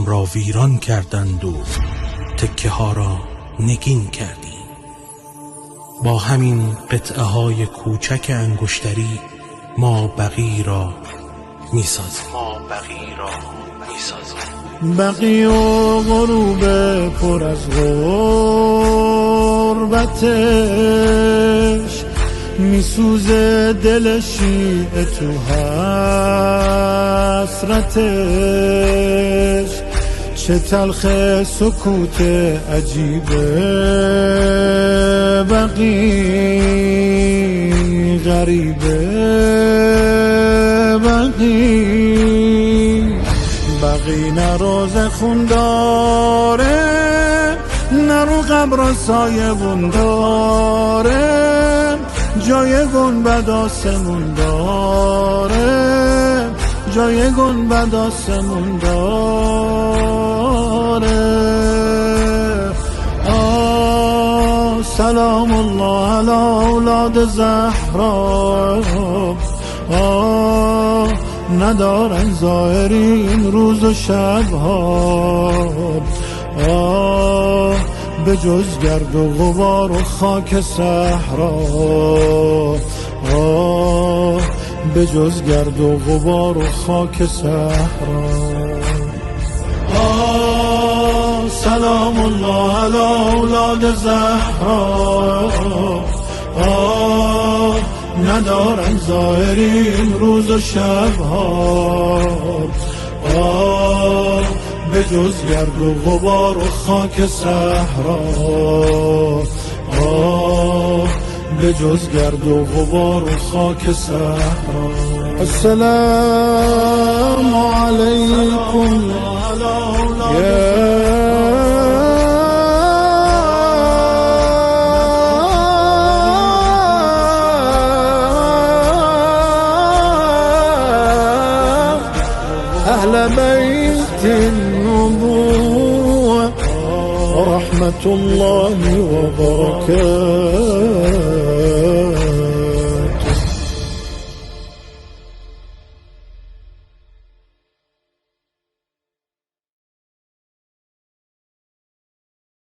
را ویران کردند و تکه ها را نگین کردیم. با همین قطعه های کوچک انگشتری ما بقی را میسازیم. بقی و غروب پر از غربتش میسوزه دل شیعه تو حسرتش. چه تلخ سکوت عجیبه بقی غریبه بقی نه روز خون داره نه رو قبر سایه بون داره. جای گنبد آسمون داره جای گنبد آسمون داره. سلام الله علی اولاد زهرا. ندارن ظاهرین روز و شبها به جز گرد و غبار و خاک صحرا. به جز گرد و غبار و خاک صحرا. سلام الله علی اولاد زهرا. ندارن ظاهرین روز و شبها به جز گرد و غبار و خاک صحرا. به جز گرد و غبار و خاک صحرا. السلام علیکم أهل بيت النبوة ورحمة الله وبركاته.